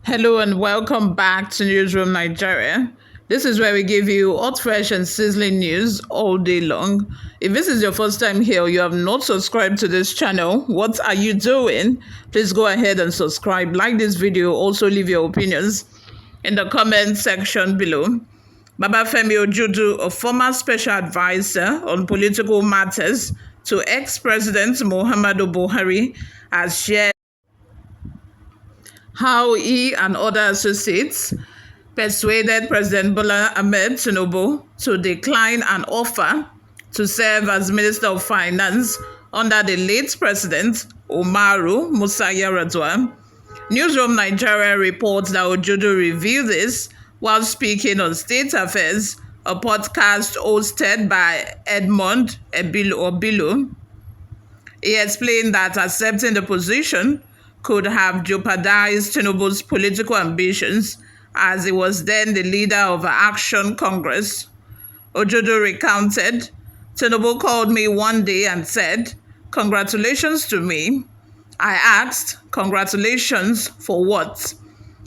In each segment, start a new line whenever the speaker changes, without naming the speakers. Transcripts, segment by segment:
Hello and welcome back to Newsroom Nigeria. This is where we give you hot, fresh, and sizzling news all day long. If this is your first time here or you have not subscribed to this channel, what are you doing? Please go ahead and subscribe, like this video, also leave your opinions in the comment section below. Babafemi Ojudu, a former special advisor on political matters to ex-President Muhammadu Buhari, has shared how he and other associates persuaded President Bola Ahmed Tinubu to decline an offer to serve as Minister of Finance under the late President Umaru Musa Yar'Adua. Newsroom Nigeria reports that Ojudu revealed this while speaking on State Affairs, a podcast hosted by Edmond Obilu. He explained that accepting the position could have jeopardized Tinubu's political ambitions, as he was then the leader of Action Congress. Ojudu recounted, "Tinubu called me one day and said, 'Congratulations to me.' I asked, 'Congratulations for what?'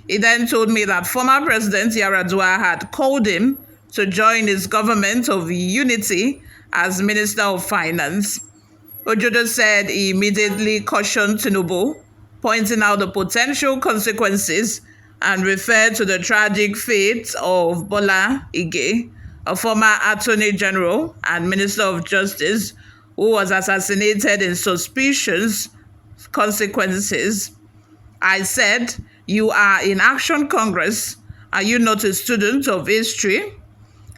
He then told me that former President Yar'Adua had called him to join his government of unity as Minister of Finance." Ojudu said he immediately cautioned Tinubu, pointing out the potential consequences, and referred to the tragic fate of Bola Ige, a former Attorney General and Minister of Justice who was assassinated in suspicious consequences. I said, "You are in Action Congress. Are you not a student of history?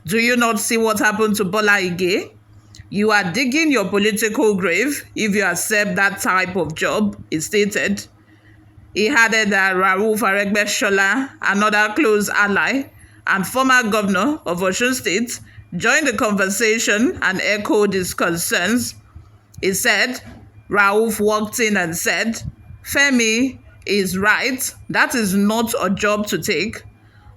Do you not see what happened to Bola Ige? You are digging your political grave if you accept that type of job," he stated. He added that Aregbesola, another close ally and former governor of Osun State, joined the conversation and echoed his concerns. He said, "Rauf walked in and said, 'Femi is right. That is not a job to take.'"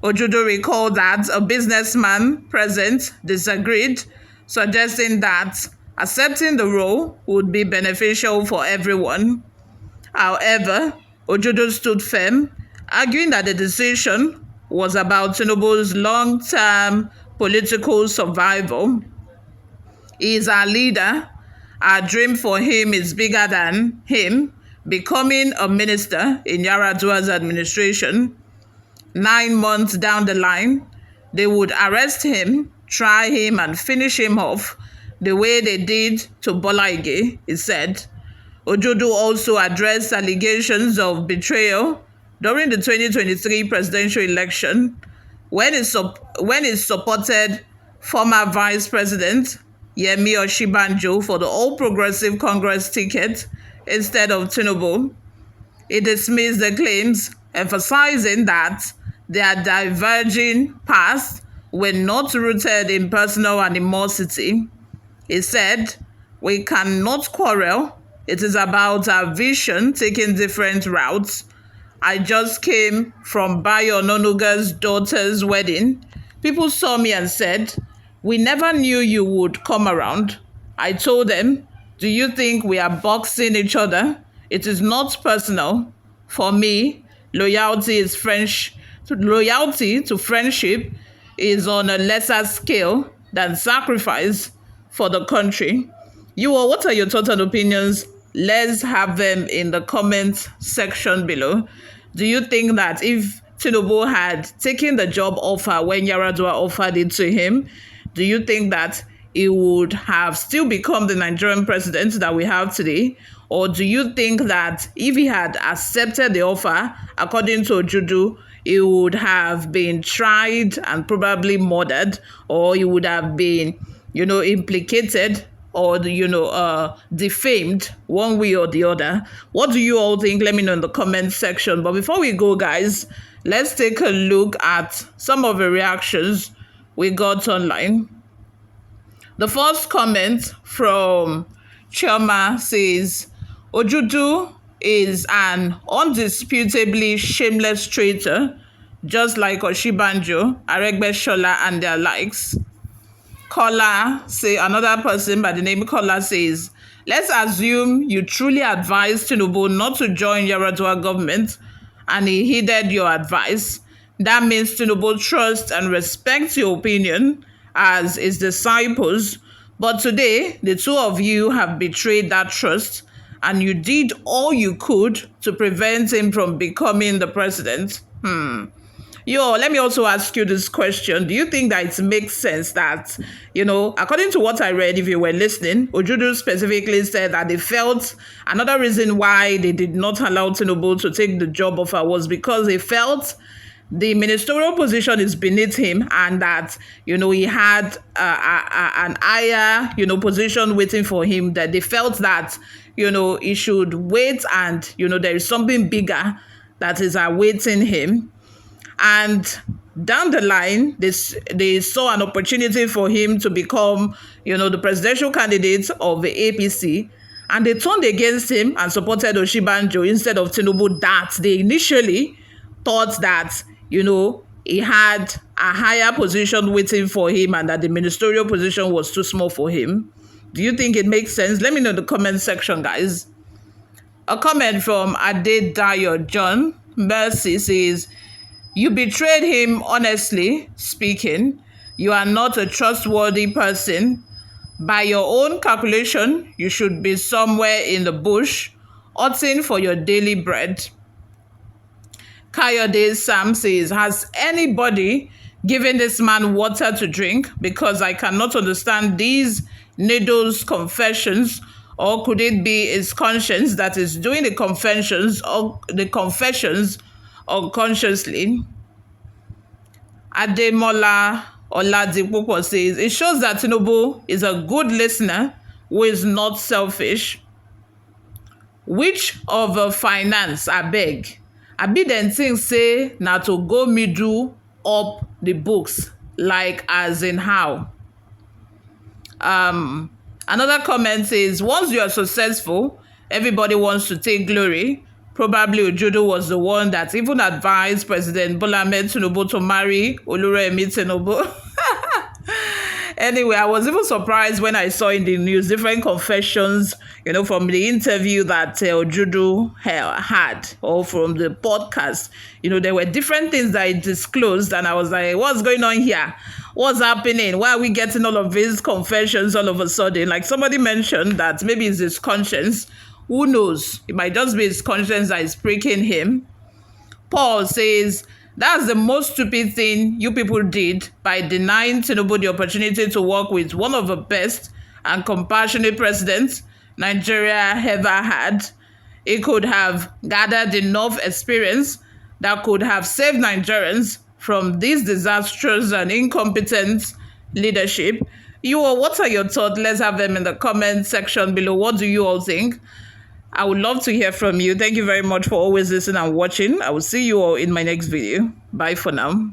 Ojudu recalled that a businessman present disagreed, suggesting that accepting the role would be beneficial for everyone. However, Ojudu stood firm, arguing that the decision was about Tinubu's long-term political survival. "He is our leader. Our dream for him is bigger than him becoming a minister in Yar'Adua's administration. 9 months down the line, they would arrest him, try him, and finish him off the way they did to Bola Ige," he said. Ojudu also addressed allegations of betrayal during the 2023 presidential election when he supported former Vice President Yemi Osinbajo for the All Progressive Congress ticket instead of Tinubu. He dismissed the claims, emphasizing that their diverging paths were not rooted in personal animosity. He said, "We cannot quarrel. It is about our vision taking different routes. I just came from Bayo Ononuga's daughter's wedding. People saw me and said, 'We never knew you would come around.' I told them, 'Do you think we are boxing each other? It is not personal. For me, loyalty to friendship is on a lesser scale than sacrifice for the country.'" You all, what are your thoughts and opinions? Let's have them in the comment section below. Do you think that if Tinubu had taken the job offer when Yar'Adua offered it to him, do you think that he would have still become the Nigerian president that we have today? Or do you think that if he had accepted the offer, according to Ojudu, he would have been tried and probably murdered, or he would have been, implicated or defamed one way or the other? What do you all think? Let me know in the comment section. But before we go, guys, let's take a look at some of the reactions we got online. The first comment from Chioma says, "Ojudu is an undisputably shameless traitor, just like Osinbajo, Aregbesola, and their likes." Another person by the name Kola says, "Let's assume you truly advised Tinubu not to join Yar'Adua government and he heeded your advice. That means Tinubu trusts and respects your opinion as his disciples. But today, the two of you have betrayed that trust, and you did all you could to prevent him from becoming the president. Let me also ask you this question. Do you think that it makes sense that, according to what I read, if you were listening, Ojudu specifically said that they felt another reason why they did not allow Tinubu to take the job offer was because they felt the ministerial position is beneath him, and that, he had an higher, position waiting for him, that they felt that, he should wait, and, there is something bigger that is awaiting him. And down the line, they saw an opportunity for him to become, the presidential candidate of the APC. And they turned against him and supported Oshibanjo instead of Tinubu, that they initially thought that, he had a higher position waiting for him and that the ministerial position was too small for him. Do you think it makes sense? Let me know in the comment section, guys. A comment from Adedayo John Mercy says, "You betrayed him, honestly speaking. You are not a trustworthy person. By your own calculation, you should be somewhere in the bush, hunting for your daily bread." Kayode Sam says, "Has anybody given this man water to drink? Because I cannot understand these needles confessions. Or could it be his conscience that is doing the confessions unconsciously?" Ademola Oladipupo says, "It shows that Tinubu is a good listener who is not selfish. Which of finance, abeg? Abi dem think say na to go middle up the books, like as in how?" Another comment says, "Once you are successful, everybody wants to take glory. Probably Ojudu was the one that even advised President Bola Ahmed Tinubu to marry Oluremi Tinubu." Anyway, I was even surprised when I saw in the news different confessions, from the interview that Ojudu had, or from the podcast. There were different things that he disclosed, and I was like, what's going on here? What's happening? Why are we getting all of these confessions all of a sudden? Like somebody mentioned that maybe it's his conscience. Who knows? It might just be his conscience that is breaking him. Paul says, "That's the most stupid thing you people did by denying Tinubu the opportunity to work with one of the best and compassionate presidents Nigeria ever had. He could have gathered enough experience that could have saved Nigerians from this disastrous and incompetent leadership." What are your thoughts? Let's have them in the comment section below. What do you all think? I would love to hear from you. Thank you very much for always listening and watching. I will see you all in my next video. Bye for now.